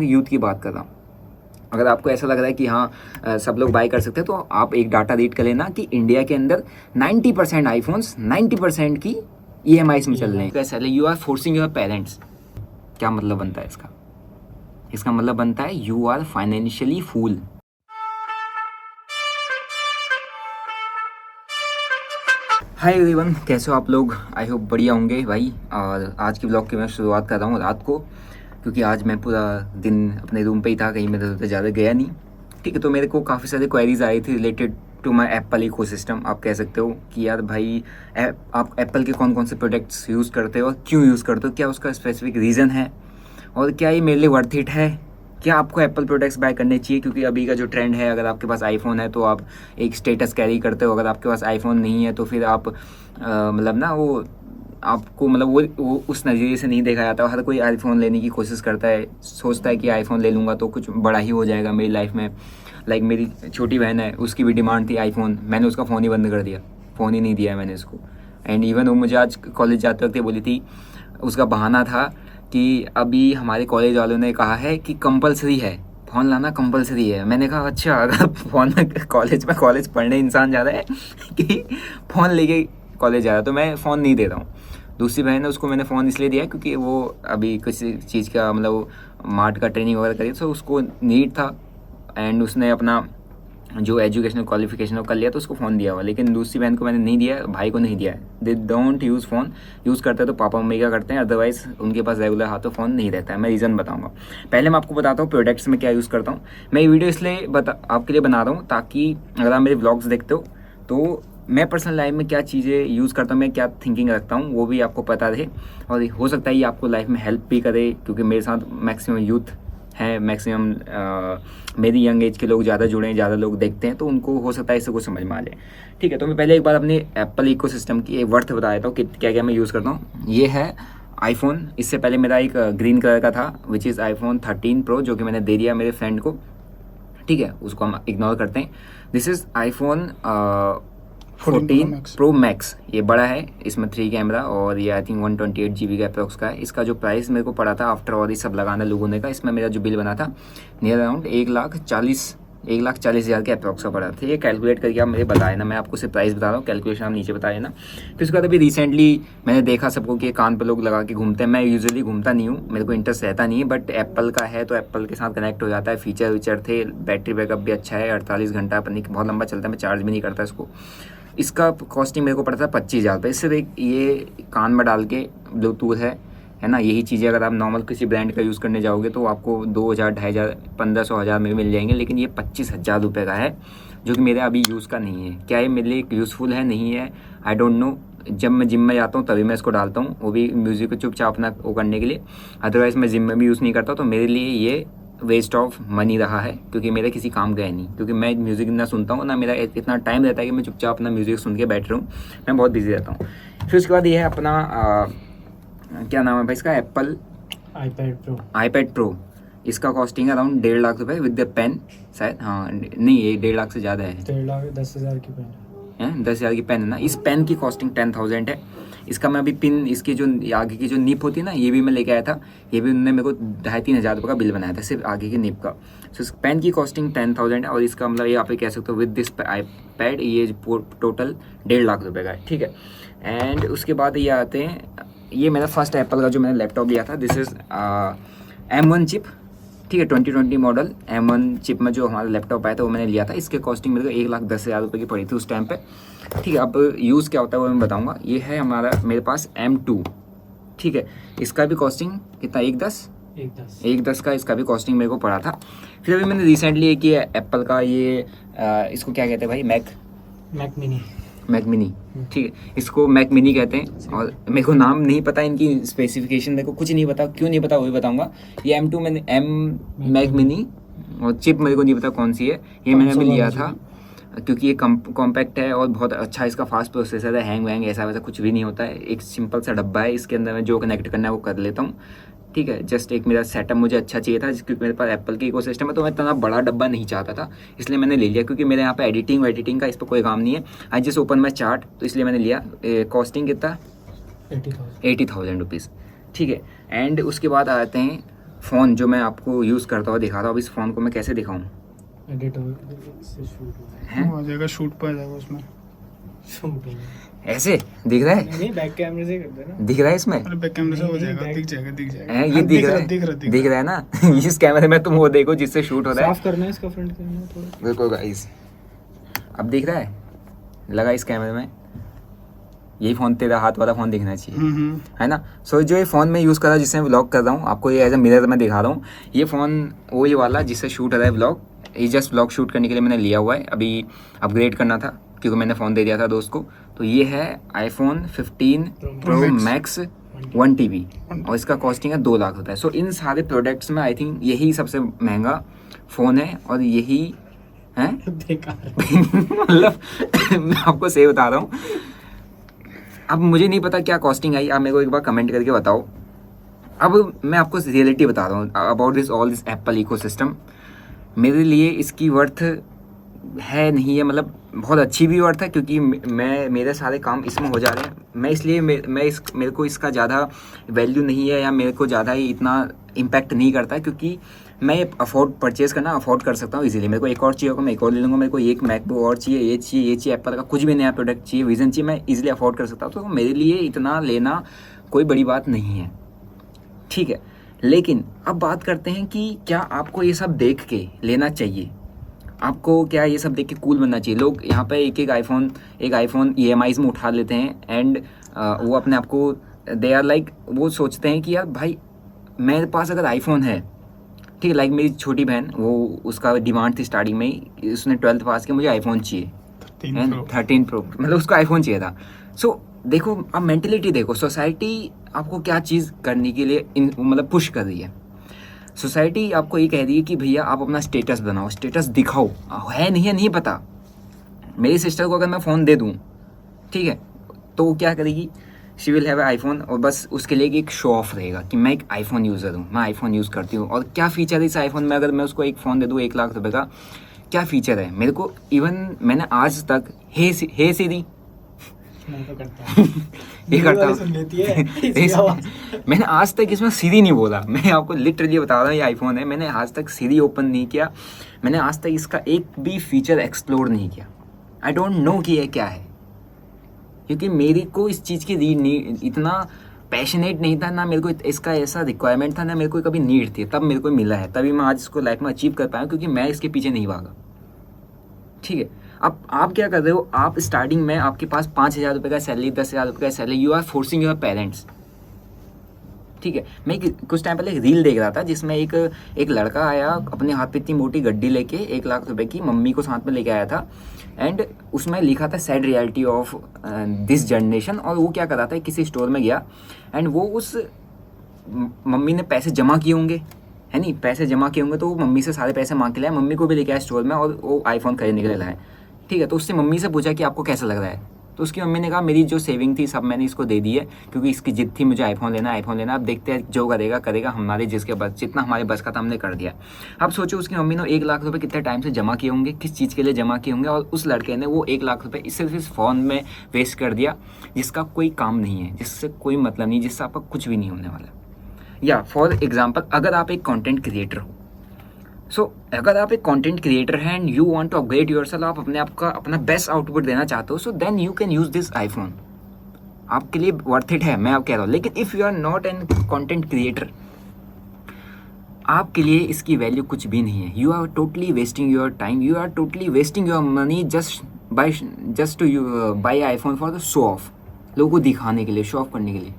Youth की बात कर रहा हूँ। अगर आपको ऐसा लग रहा है कि हाँ सब लोग बाय कर सकते हैं, तो आप एक डाटा रीड कर लेना कि इंडिया के अंदर 90% आईफोन्स 90% की EMIs में चल रहे हैं। कैसे you are forcing your parents, क्या मतलब बनता है इसका? इसका मतलब बनता है you are financially fool. Hi everyone, कैसे हो आप लोग? आई होप बढ़िया होंगे भाई। और आज की ब्लॉग की मैं शुरुआत कर रहा हूँ रात को, क्योंकि आज मैं पूरा दिन अपने रूम पे ही था, कहीं मैं इधर ज़्यादा गया नहीं। ठीक है, तो मेरे को काफ़ी सारे क्वेरीज आई थी related to my Apple ecosystem. आप कह सकते हो कि यार भाई आप एप्पल के कौन कौन से प्रोडक्ट्स यूज़ करते हो और क्यों यूज़ करते हो, क्या उसका स्पेसिफिक रीज़न है और क्या ये मेरे लिए वर्थ इट है, क्या आपको एप्पल प्रोडक्ट्स बाय करने चाहिए। क्योंकि अभी का जो ट्रेंड है, अगर आपके पास आईफोन है तो आप एक स्टेटस कैरी करते हो, अगर आपके पास आईफोन नहीं है तो फिर आप मतलब ना वो आपको मतलब वो उस नज़रिए से नहीं देखा जाता। हर कोई आईफोन लेने की कोशिश करता है, सोचता है कि आईफोन ले लूँगा तो कुछ बड़ा ही हो जाएगा मेरी लाइफ में। लाइक मेरी छोटी बहन है, उसकी भी डिमांड थी आईफोन, मैंने उसका फ़ोन ही बंद कर दिया, फ़ोन ही नहीं दिया मैंने उसको। एंड इवन वो मुझे आज कॉलेज जाते वक्त बोली थी, उसका बहाना था कि अभी हमारे कॉलेज वालों ने कहा है कि कंपलसरी है, फ़ोन लाना कंपलसरी है। मैंने कहा अच्छा, अगर फ़ोन में कॉलेज पढ़ने इंसान जा रहा है कि फ़ोन लेके कॉलेज जा रहा है, तो मैं फ़ोन नहीं दे रहा हूँ। दूसरी बहन है, उसको मैंने फ़ोन इसलिए दिया क्योंकि वो अभी किसी चीज़ का मतलब मार्ट का ट्रेनिंग वगैरह करी, तो उसको नीड था एंड उसने अपना जो एजुकेशनल क्वालिफिकेशन कर लिया तो उसको फ़ोन दिया हुआ। लेकिन दूसरी बहन को मैंने नहीं दिया, भाई को नहीं दिया है। They don't use phone, use करते हैं तो पापा मम्मी का करते हैं, अदरवाइज़ उनके पास रेगुलर हाथों फ़ोन नहीं रहता है। मैं रीज़न बताऊंगा। पहले मैं आपको बताता हूँ प्रोडक्ट्स में क्या यूज़ करता हूँ। मैं ये वीडियो इसलिए आपके लिए बना रहा हूँ ताकि अगर आप मेरे ब्लॉग्स देखते हो तो मैं पर्सनल लाइफ में क्या चीज़ें यूज़ करता हूँ, मैं क्या थिंकिंग रखता हूँ, वो भी आपको पता रहे। और हो सकता है ये आपको लाइफ में हेल्प भी करे, क्योंकि मेरे साथ मैक्सिमम यूथ हैं, मैक्सिमम मेरी यंग एज के लोग ज़्यादा जुड़े हैं, ज़्यादा लोग देखते हैं, तो उनको हो सकता है इससे कुछ समझ में आ जाए। ठीक है, तो मैं पहले एक बार अपने एप्पल इकोसिस्टम की एक वर्थ बता देता हूँ कि क्या क्या मैं यूज़ करता हूँ। ये है आईफोन। इससे पहले मेरा एक ग्रीन कलर का था विच इज़ iPhone 13 Pro, जो कि मैंने दे दिया मेरे फ्रेंड को। ठीक है, उसको हम इग्नोर करते हैं। This is iPhone 14 Pro Max। ये बड़ा है, इसमें 3 कैमरा और ये आई थिंक 128 GB का अप्रॉक्स का है। इसका जो प्राइस मेरे को पड़ा था आफ्टर और ये सब लगाना लोगों ने का, इसमें मेरा जो बिल बना था नियर अराउंड 1,40,000 के अप्रॉक्स का पड़ा था। ये कैलकुलेट करके आप मुझे बताए ना, मैं आपको सिर्फ प्राइस बता रहा हूँ, कैलकुलेशन आप नीचे बताए ना। फिर उसके बाद अभी रिसेंटली मैंने देखा सबको कि कान पर लोग लगा के घूमते हैं। मैं यूजुअली घूमता नहीं हूँ, मेरे को इंटरेस्ट रहता नहीं है, बट एप्पल का है तो एप्पल के साथ कनेक्ट हो जाता है। फीचर वीचर थे, बैटरी बैकअप भी अच्छा है, 48 घंटा पन्नी बहुत लंबा चलता है। मैं चार्ज भी नहीं करता इसको। इसका कॉस्टिंग मेरे को पड़ा था 25,000 रुपये। इससे ये कान में डाल के ब्लूटूथ है ना, यही चीज़ें अगर आप नॉर्मल किसी ब्रांड का यूज़ करने जाओगे तो आपको 2,000, 2,500, 1,500, 1,000 में मिल जाएंगे। लेकिन ये 25,000 रुपये का है, जो कि मेरे अभी यूज़ का नहीं है। क्या ये मेरे लिए यूज़फुल है नहीं है, आई डोंट नो। जब मैं जिम में जाता हूँ तभी मैं इसको डालता हूँ, वो भी म्यूज़िक को चुपचाप अपना वो करने के लिए। अदरवाइज़ मैं जिम में भी यूज़ नहीं करता, तो मेरे लिए ये वेस्ट ऑफ मनी रहा है, क्योंकि मेरे किसी काम का है नहीं। क्योंकि मैं म्यूज़िक ना सुनता हूँ ना मेरा इतना टाइम रहता है कि मैं चुपचाप अपना म्यूज़िक सुन के बैठ रहा हूँ। मैं बहुत बिजी रहता हूँ। फिर उसके बाद ये है अपना क्या नाम है भाई इसका, एप्पल iPad Pro। इसका कॉस्टिंग अराउंड 1.5 लाख रुपये विद द पेन शायद। हाँ नहीं, ये 1.5 लाख से ज़्यादा है, 10,000 की पेन है 10,000 की पेन है ना। इस पेन की कॉस्टिंग 10,000 है। इसका मैं अभी पिन, इसकी जो आगे की जो निप होती है ना, ये भी मैं लेके आया था। ये भी उन्होंने मेरे को 2,500-3,000 रुपये का बिल बनाया था सिर्फ आगे की निप का। सो इस पेन की कॉस्टिंग 10,000 है। और इसका मतलब ये आप कह सकते हो विद दिस iPad ये टोटल 1.5 लाख रुपये का है। ठीक है, एंड उसके बाद ये आते हैं, ये मेरा फर्स्ट एप्पल का जो मैंने लैपटॉप लिया था, दिस इज़ M1 चिप। ठीक है, 2020 मॉडल M1 चिप में जो हमारा लैपटॉप आया था वो मैंने लिया था। इसके कॉस्टिंग मेरे को 1,10,000 रुपये की पड़ी थी उस टाइम पे। ठीक है, अब यूज़ क्या होता है वो मैं बताऊंगा। ये है हमारा मेरे पास M2। ठीक है, इसका भी कॉस्टिंग कितना, 1,10 का इसका भी कॉस्टिंग मेरे को पड़ा था। फिर अभी मैंने रिसेंटली एक ये एप्पल का ये इसको क्या कहते हैं भाई, मैक मिनी। ठीक है, इसको मैक मिनी कहते हैं। और मेरे को नाम नहीं पता, इनकी स्पेसिफिकेशन मेरे को कुछ नहीं पता, क्यों नहीं पता वो भी बताऊंगा। ये M2 मैंने मैक मिनी, और चिप मेरे को नहीं पता कौन सी है। ये मैंने अभी लिया था क्योंकि ये कॉम्पैक्ट है और बहुत अच्छा इसका फास्ट प्रोसेसर है। हैंग वैंग ऐसा वैसा कुछ भी नहीं होता है। एक सिंपल सा डब्बा है, इसके अंदर मैं जो कनेक्ट करना है वो कर लेता हूँ। ठीक है, जस्ट एक मेरा सेटअप मुझे अच्छा चाहिए था, क्योंकि मेरे पास एप्पल की इकोसिस्टम है, तो मैं इतना बड़ा डब्बा नहीं चाहता था, इसलिए मैंने ले लिया। क्योंकि मेरे यहाँ पे एडिटिंग का इस पर कोई काम नहीं है। I just open my chart, तो इसलिए मैंने लिया। कॉस्टिंग कितना, 80,000 रुपीज़। ठीक है, एंड उसके बाद आते हैं फ़ोन जो मैं आपको यूज़ करता हुआ दिखा रहा हूँ, अब इस फ़ोन को मैं कैसे दिखाऊँ? एडिट से शूट हो हैं? आ जाएगा, शूट पर आ जाएगा उसमें। शूट हो ऐसे दिख रहा है? नहीं बैक कैमरे से कर देना। दिख रहा है इसमें? अरे बैक कैमरे से हो नहीं, जाएगा, बैक- दिख जाएगा दिख जाएगा। हैं, ये हाँ, दिख रहा है? दिख रहा है ना? इस कैमरे में तुम वो देखो जिससे शूट हो रहा है। साफ करना है इसका फ्रंट कैमरा थोड़ा। देखो गाइस, अब दिख रहा है? लगा इस कैमरे में? यही फ़ोन, तेरा हाथ वाला फ़ोन दिखना चाहिए, है ना? सो जो ये फ़ोन मैं यूज़ कर रहा हूँ, जिससे मैं व्लॉग कर रहा हूँ, आपको ये एज अ मिरर में दिखा रहा हूँ। ये फ़ोन वही वाला जिससे शूट हो रहा है व्लॉग, ये जस्ट व्लॉग शूट करने के लिए मैंने लिया हुआ है। अभी अपग्रेड करना था क्योंकि मैंने फ़ोन दे दिया था दोस्त को। तो ये है iPhone 15 Pro Max 1 TB और इसका कॉस्टिंग है 2 लाख होता है। सो इन सारे प्रोडक्ट्स में आई थिंक यही सबसे महंगा फ़ोन है और यही है बेकार। मतलब मैं आपको सही बता रहा हूँ। अब मुझे नहीं पता क्या कॉस्टिंग आई, आप मेरे को एक बार कमेंट करके बताओ। अब मैं आपको रियलिटी बता रहा हूँ about this all this Apple ecosystem. मेरे लिए इसकी वर्थ है नहीं है, मतलब बहुत अच्छी भी वर्थ है क्योंकि मेरे सारे काम इसमें हो जा रहे हैं। मैं इसलिए मेरे को इसका ज़्यादा वैल्यू नहीं है या मेरे को ज़्यादा ही इतना इम्पैक्ट नहीं करता है क्योंकि मैं परचेज़ करना अफोर्ड कर सकता हूँ इजीली। मेरे को एक और चाहिए होगा मैं एक और ले लूँगा, मेरे को एक मैकबुक और चाहिए, ये चाहिए एप्पल का कुछ भी नया प्रोडक्ट चाहिए, विजन चाहिए, मैं इजीली अफोर्ड कर सकता हूँ। तो मेरे लिए इतना लेना कोई बड़ी बात नहीं है, ठीक है। लेकिन अब बात करते हैं कि क्या आपको ये सब देख के लेना चाहिए? आपको क्या ये सब देख के कूल बनना चाहिए? लोग यहाँ पे एक आईफोन EMIs में उठा लेते हैं एंड वो अपने आप को दे आर लाइक, वो सोचते हैं कि यार भाई मेरे पास अगर आईफोन है, ठीक है, लाइक मेरी छोटी बहन, वो उसका डिमांड थी स्टार्टिंग में ही, उसने 12th पास किया, मुझे आईफोन चाहिए, 13 प्रो, मतलब उसको आईफोन चाहिए था। सो देखो, अब मेंटेलिटी देखो, सोसाइटी आपको क्या चीज़ करने के लिए मतलब पुश कर रही है। सोसाइटी आपको ये कह रही है कि भैया आप अपना स्टेटस बनाओ, स्टेटस दिखाओ, है नहीं पता। मेरी सिस्टर को अगर मैं फ़ोन दे दूँ, ठीक है, तो वो क्या करेगी, शी विल हैव आईफोन और बस उसके लिए एक शो ऑफ रहेगा कि मैं एक आईफोन यूज़र हूँ, मैं आईफोन यूज़ करती हूँ। और क्या फ़ीचर है इस आईफोन में? अगर मैं उसको एक फ़ोन दे दूँ 1 लाख रुपए का, क्या फ़ीचर है? मेरे को इवन मैंने आज तक हे सीरी मैं तो करता हूँ। ये करता हूँ। सुन लेती है इसकी आवाज़। मैंने आज तक इसमें सीरी नहीं बोला, मैं आपको लिटरली बता रहा हूँ, ये आईफोन है, मैंने आज तक सीरी ओपन नहीं किया, मैंने आज तक इसका एक भी फीचर एक्सप्लोर नहीं किया। आई डोंट नो कि ये क्या है, क्योंकि मेरे को इस चीज़ की इतना पैशनेट नहीं था, ना मेरे को इसका ऐसा रिक्वायरमेंट था, ना मेरे को कभी नीड थी, तब मेरे को मिला है, तभी मैं आज इसको लाइफ में अचीव कर पाया क्योंकि मैं इसके पीछे नहीं भागा, ठीक है। अब आप क्या कर रहे हो, आप स्टार्टिंग में आपके पास 5,000 रुपये का सैलरी, 10,000 रुपये का salary, you are forcing your parents, ठीक है। मैं कुछ टाइम पहले एक रील देख रहा था जिसमें एक लड़का आया अपने हाथ पे इतनी मोटी गड्डी लेके 1 लाख रुपए की, मम्मी को साथ में लेके आया था एंड उसमें लिखा था sad reality of this generation. और वो क्या कर रहा था, किसी स्टोर में गया एंड वो उस मम्मी ने पैसे जमा किए होंगे, है नहीं, पैसे जमा किए होंगे, तो वो मम्मी से सारे पैसे मांग के लाया, मम्मी को भी लेके आया स्टोर में और वो आईफोन खरीदने के लिए लाया, ठीक है। तो उससे मम्मी से पूछा कि आपको कैसा लग रहा है, तो उसकी मम्मी ने कहा मेरी जो सेविंग थी सब मैंने इसको दे दी है क्योंकि इसकी जिद थी मुझे आईफोन लेना। अब देखते हैं जो करेगा, हमारे जितना हमारे बस का था हमने कर दिया। अब सोचो उसकी मम्मी ने 1 लाख रुपए कितने टाइम से जमा किए होंगे, किस चीज़ के लिए जमा किए होंगे, और उस लड़के ने वो 1 लाख रुपए सिर्फ इस फ़ोन में वेस्ट कर दिया जिसका कोई काम नहीं है, जिससे कोई मतलब नहीं, जिससे आपका कुछ भी नहीं होने वाला। या फॉर एग्जाम्पल, अगर आप एक कॉन्टेंट क्रिएटर हो, अगर आप एक कंटेंट क्रिएटर हैं and you want to upgrade yourself, आप अपना बेस्ट आउटपुट देना चाहते हो, so then you can use this iPhone, आपके लिए वर्थ इट है, मैं आप कह रहा हूँ। लेकिन if you are not an content creator, आपके लिए इसकी वैल्यू कुछ भी नहीं है। You are totally wasting your time, you are totally wasting your money just to buy iPhone for the show off, लोगों को दिखाने के लिए, शो ऑफ करने के लिए,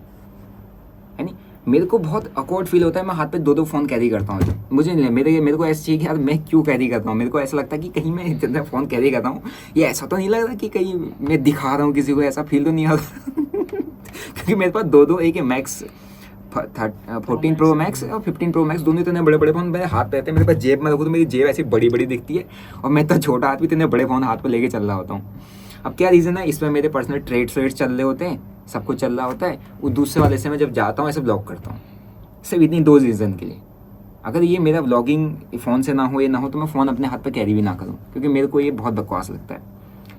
है नहीं। मेरे को बहुत अकवर्ड फील होता है, मैं हाथ पे 2 फ़ोन कैरी करता हूँ, मुझे नहीं, मेरे को ऐसा चाहिए कि यार मैं क्यों कैरी करता हूँ। मेरे को ऐसा लगता है कि कहीं मैं इतना फ़ोन कैरी करता हूँ, ये ऐसा तो नहीं लग रहा कि कहीं मैं दिखा रहा हूँ किसी को, ऐसा फील तो नहीं आता क्योंकि मेरे पास 2 एक है मैक्स 14 प्रो मैक्स और 15 प्रो मैक्स, दोनों इतने बड़े फ़ोन मेरे हाथ पे रहते हैं। मेरे पास जेब में रखूँ तो मेरी जेब ऐसी बड़ी दिखती है और मैं इतना छोटा आदमी इतने बड़े फ़ोन हाथ पर लेके चल रहा होता हूँ। अब क्या रीज़न है, इसमें मेरे पर्सनल ट्रेड्स चल रहे होते हैं, सब कुछ चल रहा होता है, वो दूसरे वाले से मैं जब जाता हूँ ऐसे ब्लॉक करता हूँ, सिर्फ इतनी 2 रीज़न के लिए। अगर ये मेरा व्लॉगिंग फ़ोन से ना हो, ये ना हो, तो मैं फ़ोन अपने हाथ पे कैरी भी ना करूँ, क्योंकि मेरे को ये बहुत बकवास लगता है।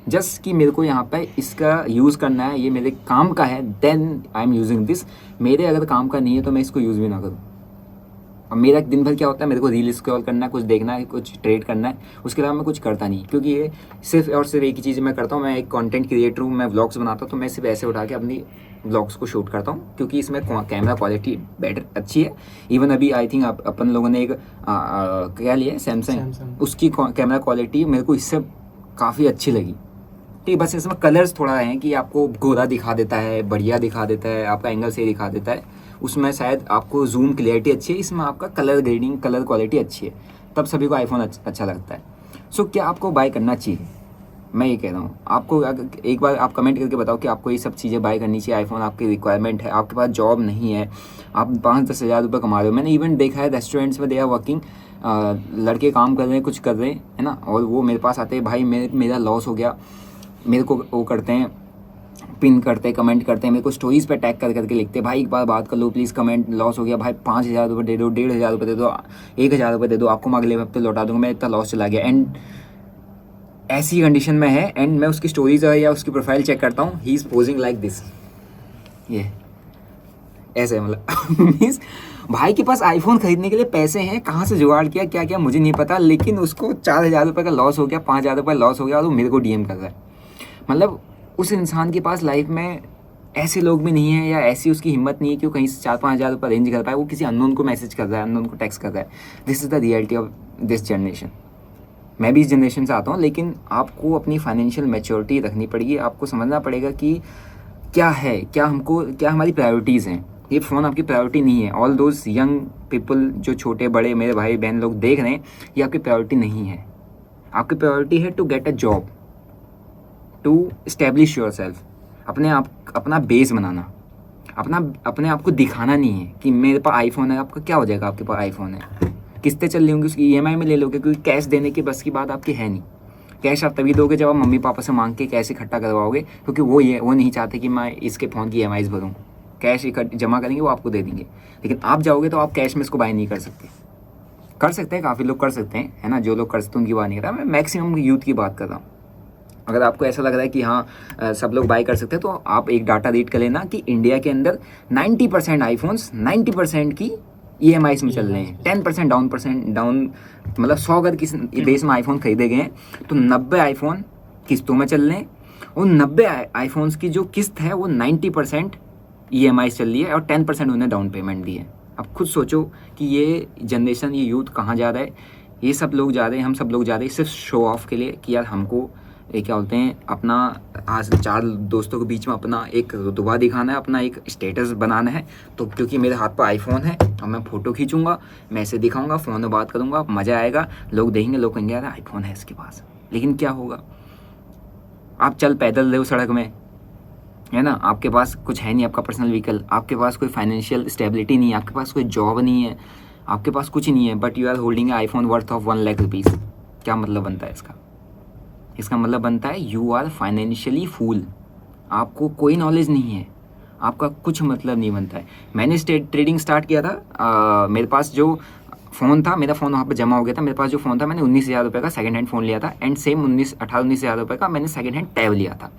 जस्ट कि मेरे को यहाँ पे इसका यूज़ करना है, ये मेरे काम का है, then I am using this. मेरे अगर काम का नहीं है तो मैं इसको यूज़ भी ना करूँ, अब मेरा दिन भर क्या होता है, मेरे को रील स्क्रॉल करना है, कुछ देखना है, कुछ ट्रेड करना है, उसके अलावा मैं कुछ करता नहीं, क्योंकि ये सिर्फ और सिर्फ एक ही चीज़ मैं करता हूँ। मैं एक कंटेंट क्रिएटर हूँ, मैं व्लॉग्स बनाता हूँ, तो मैं सिर्फ ऐसे उठा के अपनी व्लॉग्स को शूट करता हूँ, क्योंकि इसमें कैमरा क्वालिटी बेटर अच्छी है। इवन अभी आई थिंक अपन लोगों ने एक क्या लिया है, सैमसंग, उसकी कैमरा क्वालिटी मेरे को इससे काफ़ी अच्छी लगी। ठीक, बस इसमें कलर्स थोड़ा हैं कि आपको गोरा दिखा देता है, बढ़िया दिखा देता है, आपका एंगल सही दिखा देता है, उसमें शायद आपको जूम क्लियरिटी अच्छी है, इसमें आपका कलर ग्रेडिंग, कलर क्वालिटी अच्छी है, तब सभी को आईफोन अच्छा लगता है। सो क्या आपको बाय करना चाहिए? मैं ये कह रहा हूँ आपको, एक बार आप कमेंट करके बताओ कि आपको ये सब चीज़ें बाय करनी चाहिए। आईफोन आपकी रिक्वायरमेंट है, आपके पास जॉब नहीं है, आप 5-10 हज़ार रुपये कमा रहे हो। मैंने इवन देखा है रेस्टोरेंट्स में दे आर वर्किंग, लड़के काम कर रहे हैं, कुछ कर रहे हैं, है ना, और वो मेरे पास आते हैं, भाई मेरा लॉस हो गया, मेरे को वो करते हैं, पिन करते हैं, कमेंट करते हैं, मेरे को स्टोरीज पे टैग कर करके लिखते हैं, भाई एक बार बात कर लो प्लीज़, कमेंट लॉस हो गया भाई, 5,000 रुपये दे दो, 1,500 रुपये दे दो, 1,000 रुपये दे दो, आपको मैं अगले हफ्ते लौटा दूंगा, मैं इतना लॉस चला गया। एंड ऐसी कंडीशन में है, एंड मैं उसकी स्टोरीज या उसकी प्रोफाइल चेक करता हूँ, he is posing like this, ये ऐसे मतलब मीन्स भाई के पास आईफोन खरीदने के लिए पैसे हैं, कहाँ से जुगाड़ किया क्या क्या मुझे नहीं पता, लेकिन उसको 4,000 रुपये का लॉस हो गया, 5,000 रुपये लॉस हो गया, और वो मेरे को डीएम कर रहा है। मतलब उस इंसान के पास लाइफ में ऐसे लोग भी नहीं है, या ऐसी उसकी हिम्मत नहीं है कि वो कहीं से 4-5 हज़ार रुपये अरेंज कर पाए, वो किसी अननोन को मैसेज कर रहा है, अननोन को टेक्स्ट कर रहा है। This is the reality of this generation. मैं भी इस जनरेशन से आता हूँ, लेकिन आपको अपनी फाइनेंशियल मैच्योरिटी रखनी पड़ेगी, आपको समझना पड़ेगा कि क्या है, क्या हमारी प्रायोरिटीज़ हैं। ये फ़ोन आपकी प्रायोरिटी नहीं है। ऑल दोज यंग पीपल जो छोटे बड़े मेरे भाई बहन लोग देख रहे हैं, ये आपकी प्रायोरिटी नहीं है। आपकी प्रायोरिटी है to get a job, to establish yourself, अपना बेस बनाना, अपने आप को दिखाना नहीं है कि मेरे पास आईफोन है। आपका क्या हो जाएगा, आपके पास आईफोन है, किस्तें चल रही होंगी, उसकी ईएमआई में ले लोगे, क्योंकि कैश देने की बस की बात आपकी है नहीं। कैश आप तभी दोगे जब आप मम्मी पापा से मांग के कैश इकट्ठा करवाओगे, क्योंकि वो नहीं चाहते कि मैं इसके फ़ोन की ईएमआईज़ भरूँ। कैश जमा करेंगे, वो आपको दे देंगे, लेकिन आप जाओगे तो आप कैश में इसको बाय नहीं कर सकते। कर सकते हैं, काफ़ी लोग कर सकते हैं, है ना, जो लोग कर सकते हैं उनकी बात नहीं कर रहा मैं, मैक्सिमम यूथ की बात कर रहा हूँ। अगर आपको ऐसा लग रहा है कि हाँ सब लोग बाय कर सकते हैं, तो आप एक डाटा रीड कर लेना कि इंडिया के अंदर 90% आईफोन्स 90% की EMIs में चल रहे हैं। 10% डाउन मतलब 100 अगर किस देश में आईफोन खरीदे गए हैं, तो 90 आईफोन किस्तों में चल रहे हैं, और 90 आईफोन्स की जो किस्त है वो 90% EMIs चल रही है, और 10% उन्हें डाउन पेमेंट दी है। अब खुद सोचो कि ये जनरेशन, ये यूथ कहाँ जा रहा है। ये सब लोग जा रहे हैं, हम सब लोग जा रहे हैं सिर्फ शो ऑफ के लिए, कि यार हमको ये क्या बोलते हैं, अपना आज 4 दोस्तों के बीच में अपना एक रुतबा दिखाना है, अपना एक स्टेटस बनाना है। तो क्योंकि मेरे हाथ पर आईफोन है, और मैं फ़ोटो खींचूंगा, मैं ऐसे दिखाऊंगा, फ़ोन में बात करूंगा, मज़ा आएगा, लोग देखेंगे, लोग कहेंगे यार आईफोन है इसके पास। लेकिन क्या होगा, आप चल पैदल रहे हो सड़क में, है ना, आपके पास कुछ है नहीं, आपका पर्सनल व्हीकल, आपके पास कोई फाइनेंशियल स्टेबिलिटी नहीं है, आपके पास कोई जॉब नहीं है, आपके पास कुछ नहीं है, but you are holding iPhone worth of 1 lakh rupees. क्या मतलब बनता है इसका? इसका मतलब बनता है यू आर फाइनेंशियली फूल। आपको कोई नॉलेज नहीं है, आपका कुछ मतलब नहीं बनता है। मैंने ट्रेडिंग स्टार्ट किया था, मेरे पास जो फ़ोन था, मेरा फ़ोन वहाँ पर जमा हो गया था। मेरे पास जो फ़ोन था, मैंने 19,000 रुपये का सेकंड हैंड फ़ोन लिया था, एंड सेम 18-19,000 रुपये का मैंने सेकंड हैंड टैब लिया था।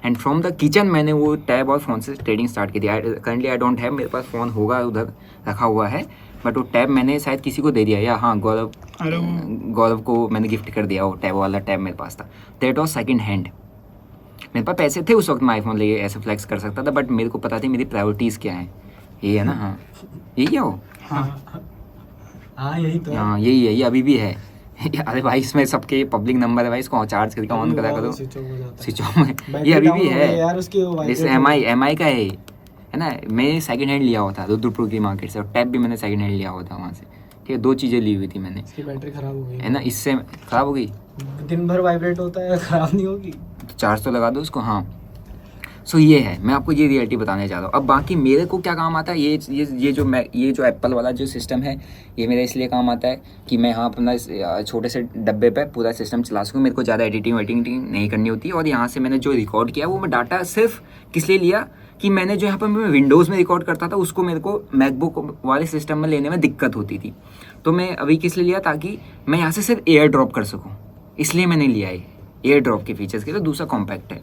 एंड फ्रॉम द किचन मैंने वो टैब और फ़ोन से ट्रेडिंग स्टार्ट की थी। करंटली आई डोंट हैव, मेरे पास फ़ोन होगा उधर रखा हुआ है, बट वो टैब मैंने शायद किसी को दे दिया, या हाँ गौरव को मैंने गिफ्ट कर दिया। वो टैब वाला टैब मेरे पास था, दैट वॉज सेकंड हैंड। मेरे पास पैसे थे उस वक्त, मैं आईफोन लेके ऐसे फ्लैक्स कर सकता था, बट मेरे को पता थी मेरी प्रायोरिटीज़ क्या हैं। ये है ना, हाँ यही क्या हो, हाँ यही तो, हाँ यही है, ये अभी भी है। अरे भाई इसमें सबके पब्लिक नंबर है भाई, इसको चार्ज करके ऑन करा करो, स्विच ऑफ में, ये अभी भी है यार। जैसे MI का है ना, मैं सेकंड हैंड लिया हुआ था रुद्रपुर की मार्केट से, और टैब भी मैंने सेकंड हैंड लिया हुआ था वहाँ से। ठीक है, 2 चीज़ें ली हुई थी मैंने। इसकी बैटरी खराब हो गई है ना, इससे ख़राब हो गई, दिन भर वाइब्रेट होता है, खराब नहीं होगी, तो चार्ज तो लगा दो उसको। हाँ, सो ये है, मैं आपको ये रियलिटी बताने जा रहा हूँ। अब बाकी मेरे को क्या काम आता है, ये जो एप्पल वाला जो सिस्टम है, ये मेरा इसलिए काम आता है कि मैं यहाँ अपना छोटे से डब्बे पे पूरा सिस्टम चला सकूँ। मेरे को ज़्यादा एडिटिंग नहीं करनी होती। और यहाँ से मैंने जो रिकॉर्ड किया वो मैं डाटा सिर्फ किस लिए लिया कि मैंने जो यहाँ पर मैं विंडोज़ में रिकॉर्ड करता था, उसको मेरे को मैकबुक वाले सिस्टम में लेने में दिक्कत होती थी। तो मैं अभी किस लिए लिया, ताकि मैं यहाँ से सिर्फ एयर ड्रॉप कर सकूँ, इसलिए मैंने लिया है एयर ड्रॉप के फीचर्स के लिए। दूसरा कॉम्पैक्ट है,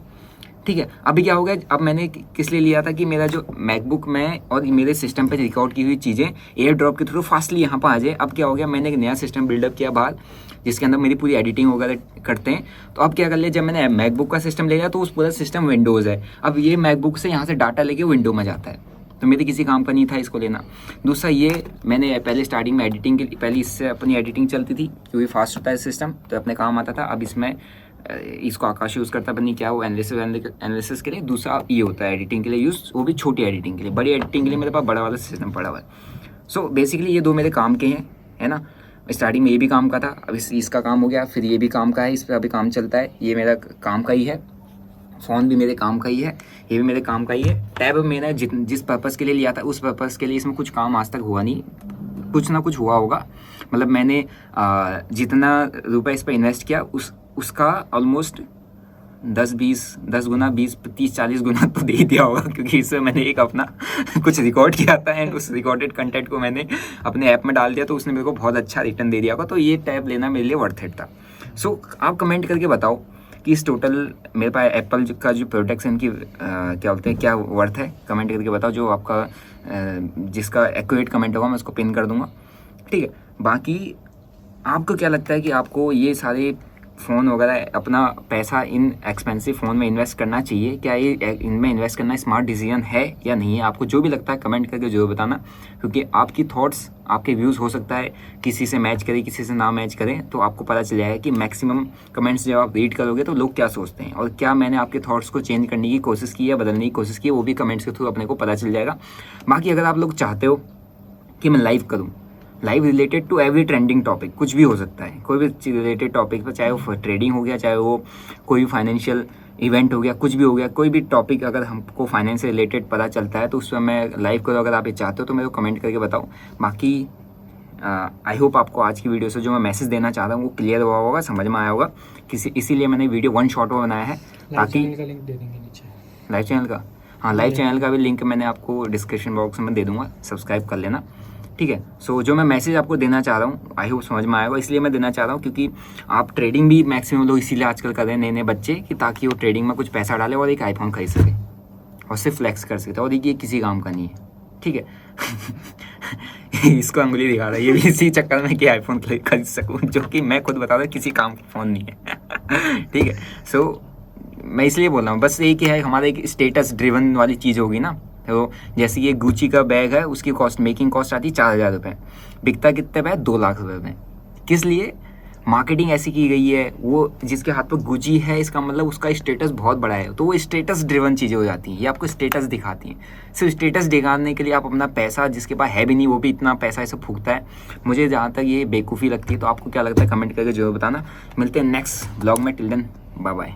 ठीक है। अभी क्या हो गया, अब मैंने किस लिए लिया था कि मेरा जो मैकबुक में और मेरे सिस्टम पे रिकॉर्ड की हुई चीज़ें एयर ड्रॉप के थ्रू फास्टली यहाँ पर आ जाए। अब क्या हो गया, मैंने एक नया सिस्टम बिल्डअप किया बाहर जिसके अंदर मेरी पूरी एडिटिंग वगैरह करते हैं। तो अब क्या कर लिया, जब मैंने मैकबुक का सिस्टम ले लिया तो उस पूरा सिस्टम विंडोज़ है। अब ये मैकबुक से यहाँ से डाटा लेके विंडो में जाता है, तो मेरे किसी काम का नहीं था इसको लेना। दूसरा ये मैंने पहले स्टार्टिंग में एडिटिंग के लिए, पहले इससे अपनी एडिटिंग चलती थी क्योंकि फास्ट होता है सिस्टम, तो अपने काम आता था। अब इसमें इसको आकाश यूज़ करता है, नहीं क्या वो एनालिसिस के लिए। दूसरा ये होता है एडिटिंग के लिए यूज़, वो भी छोटी एडिटिंग के लिए। बड़ी एडिटिंग के लिए मेरे पास बड़ा वाला सिस्टम पड़ा हुआ है। सो बेसिकली ये दो मेरे काम के हैं, है ना। स्टार्टिंग में ये भी काम का था, अब इसका काम हो गया, फिर ये भी काम का है, इस पर अभी काम चलता है। ये मेरा काम का ही है, फ़ोन भी मेरे काम का ही है, ये भी मेरे काम का ही है। टैब मैंने जिस पर्पज़ के लिए लिया था उस पर्पज़ के लिए इसमें कुछ काम आज तक हुआ नहीं, कुछ ना कुछ हुआ होगा। मतलब मैंने जितना रुपए इस पर इन्वेस्ट किया उसका ऑलमोस्ट 10 गुना 20 30 40 गुना तो दे ही दिया होगा, क्योंकि इससे मैंने एक अपना कुछ रिकॉर्ड किया था एंड उस रिकॉर्डेड कंटेंट को मैंने अपने ऐप में डाल दिया, तो उसने मेरे को बहुत अच्छा रिटर्न दे दिया होगा। तो ये टैब लेना मेरे लिए वर्थ इट था। सो आप कमेंट करके बताओ कि इस टोटल मेरे पास एप्पल का जो प्रोडक्ट्स हैं इनकी क्या बोलते हैं, क्या वर्थ है। कमेंट करके बताओ, जो आपका जिसका एक्यूरेट कमेंट होगा मैं उसको पिन कर दूंगा, ठीक है। बाकी आपको क्या लगता है कि आपको ये सारे फ़ोन वगैरह अपना पैसा इन एक्सपेंसिव फ़ोन में इन्वेस्ट करना चाहिए? क्या ये इनमें इन्वेस्ट करना स्मार्ट डिसीजन है या नहीं है? आपको जो भी लगता है कमेंट करके जरूर बताना, क्योंकि आपकी थॉट्स, आपके व्यूज़ हो सकता है किसी से मैच करें, किसी से ना मैच करें, तो आपको पता चल जाएगा कि मैक्सिमम कमेंट्स जब आप रीड करोगे तो लोग क्या सोचते हैं, और क्या मैंने आपके थॉट्स को चेंज करने की कोशिश की या बदलने की कोशिश की, वो भी कमेंट्स के थ्रू अपने को पता चल जाएगा। बाकी अगर आप लोग चाहते हो कि मैं लाइव करूँ, live related to every trending topic, कुछ भी हो सकता है, कोई भी रिलेटेड टॉपिक पर, चाहे वो ट्रेडिंग हो गया, चाहे वो कोई भी फाइनेंशियल इवेंट हो गया, कुछ भी हो गया, कोई भी टॉपिक अगर हमको फाइनेंस से रिलेटेड पता चलता है तो उस पर मैं लाइव करूँ। अगर आप ये चाहते हो तो मेरे को कमेंट करके बताओ। बाकी आई होप आपको आज की वीडियो से जो मैं मैसेज देना चाहता हूँ वो क्लियर हुआ होगा, समझ में आया होगा। इसीलिए मैंने वीडियो वन शॉट में बनाया है, ताकि लाइव चैनल का लिंक दे देंगे नीचे। लाइव चैनल का, हाँ, लाइव चैनल का भी लिंक मैंने आपको डिस्क्रिप्शन बॉक्स में दे दूँगा, सब्सक्राइब कर लेना, ठीक है। सो जो मैं मैसेज आपको देना चाह रहा हूँ आई होप समझ में आएगा, इसलिए मैं देना चाह रहा हूँ क्योंकि आप ट्रेडिंग भी मैक्सिमम लोग इसीलिए आजकल कर रहे हैं, नए नए बच्चे, कि ताकि वो ट्रेडिंग में कुछ पैसा डाले और एक आईफोन खरीद सके और सिर्फ फ्लैक्स कर सकते, और ये किसी काम का नहीं है, ठीक है। इसको अंगुली दिखा रहा है ये भी इसी चक्कर में कि आईफोन खरीद सकूँ, जो कि मैं खुद बता रहा हूँ किसी काम का फ़ोन नहीं है। ठीक है। सो मैं इसलिए बोल रहा हूँ, बस एक ही है, हमारा एक स्टेटस ड्रिवन वाली चीज़ होगी ना। तो जैसे ये गुची का बैग है, उसकी कॉस्ट, मेकिंग कॉस्ट आती है 4,000 रुपये, बिकता कितने पे? 2 लाख रुपये में। किस लिए? मार्केटिंग ऐसी की गई है, वो जिसके हाथ पर गुची है इसका मतलब उसका स्टेटस बहुत बड़ा है, तो वो स्टेटस ड्रिवन चीज़ें हो जाती हैं, ये आपको स्टेटस दिखाती हैं। सिर्फ स्टेटस दिखाने के लिए आप अपना पैसा, जिसके पास है भी नहीं, वो भी इतना पैसा ऐसे फूकता है। मुझे जहाँ तक ये बेवकूफ़ी लगती है, तो आपको क्या लगता है कमेंट करके जरूर बताना। मिलते हैं नेक्स्ट ब्लॉग में, टिल देन बाय बाय।